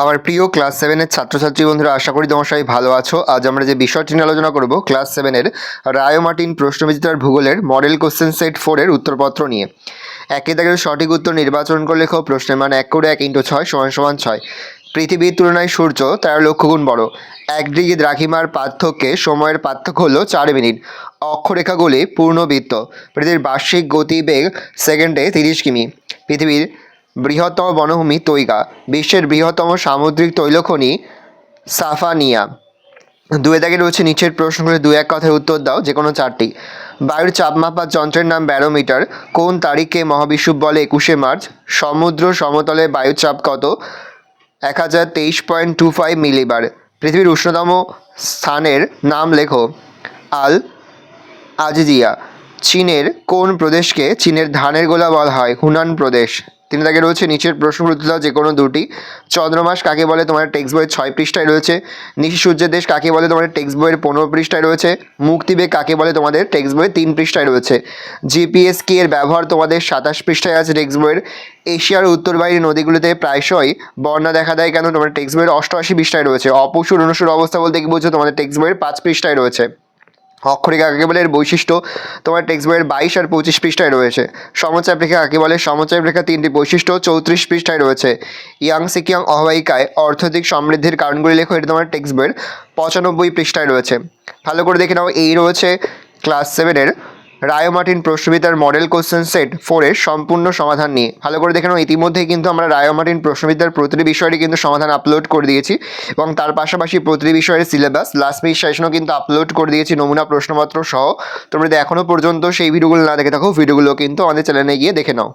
আমার প্রিয় ক্লাস সেভেনের ছাত্রছাত্রী বন্ধুরা, আশা করি তোমার সবাই ভালো আছো। আজ আমরা যে বিষয়টি নিয়ে আলোচনা করব ক্লাস সেভেনের রায় মার্টিন প্রশ্নবিচিত্রার ভূগোলের মডেল কোশ্চেন সেট 4-এর উত্তরপত্র নিয়ে। একে দাগের সঠিক উত্তর নির্বাচন করে লেখো। প্রশ্নের মান 1 করে 1 × 6 = 6। পৃথিবীর তুলনায় সূর্য 13 লক্ষ গুণ বড়। 1 ডিগ্রি দ্রাঘিমার পার্থক্যে সময়ের পার্থক্য হলো 4 মিনিট। অক্ষরেখাগুলি পূর্ণবৃত্ত। পৃথিবীর বার্ষিক গতিবেগ সেকেন্ডে 30 কিমি। পৃথিবীর বৃহত্তম বনভূমি তৈগা। বিশ্বের বৃহত্তম সামুদ্রিক তৈলখনি সাফানিয়া। 2 দাগে রয়েছে নিচের প্রশ্নগুলো 2-1 কথায় উত্তর দাও, যে কোনো 4টি। বায়ুর চাপ মাপার যন্ত্রের নাম ব্যারোমিটার। কোন তারিখে মহাবিষুব বলে 21শে মার্চ? সমুদ্র সমতলে বায়ুর চাপ কত? 1023.25 মিলিবার। পৃথিবীর উষ্ণতম স্থানের নাম লেখো। আল আজিজিয়া। চীনের কোন প্রদেশকে চীনের ধানের গোলা বলা হয়? হুনান প্রদেশ। 3 দাগে রয়েছে নিচের প্রশ্নগুলো উত্তর দাও, যে কোনো 2টি। চন্দ্রমাস কাকে বলে? তোমার টেক্সট বইয়ের 6 পৃষ্ঠায় রয়েছে। নিশি সূর্যের দেশ কাকে বলে? তোমাদের টেক্সট বইয়ের 15 পৃষ্ঠায় রয়েছে। মুক্তিবেগ কাকে বলে? তোমাদের টেক্সট বইয়ের 3 পৃষ্ঠায় রয়েছে। জিপিএস কি এর ব্যবহার তোমাদের 27 পৃষ্ঠায় আছে টেক্সট বইয়ের। এশিয়ার উত্তরবাহী নদীগুলিতে প্রায়শই বন্যা দেখা দেয় কেন? তোমাদের টেক্সট বইয়ের 88 পৃষ্ঠায় রয়েছে। অপসুর অনুসুর অবস্থা বলতে কি বুঝছো? তোমাদের টেক্সট বইয়ের 5 পৃষ্ঠায় রয়েছে। অক্ষরেখা কাকে বলে? এর বৈশিষ্ট্য তোমার টেক্সট বইয়ের 22 আর 25 পৃষ্ঠায় রয়েছে। সমচাপ রেখা কাকে বলে? সমচাপ রেখা 3টি বৈশিষ্ট্য 34 পৃষ্ঠায় রয়েছে। ইয়াং সিকিয়াং অববাহিকায় অর্থনৈতিক সমৃদ্ধির কারণগুলি লেখো। এটা তোমার টেক্সট বইয়ের 95 পৃষ্ঠায় রয়েছে। ভালো করে দেখে নাও। এই রয়েছে ক্লাস 7-এর রায় মার্টিন প্রশ্নবিদ্যার মডেল কোশ্চেন সেট 4-এর সম্পূর্ণ সমাধান নিয়ে। ভালো করে দেখে নাও। ইতিমধ্যেই কিন্তু আমরা রায় মার্টিন প্রশ্নবিদ্যার প্রতিটি বিষয়েরই কিন্তু সমাধান আপলোড করে দিয়েছি, এবং তার পাশাপাশি প্রতিটি বিষয়ের সিলেবাস লাস্ট মিনিট সেশনও কিন্তু আপলোড করে দিয়েছি নমুনা প্রশ্নপত্র সহ। তোমরা যদি এখনও পর্যন্ত সেই ভিডিওগুলো না দেখে থাকো, ভিডিওগুলো কিন্তু আমাদের চ্যানেলে গিয়ে দেখে নাও।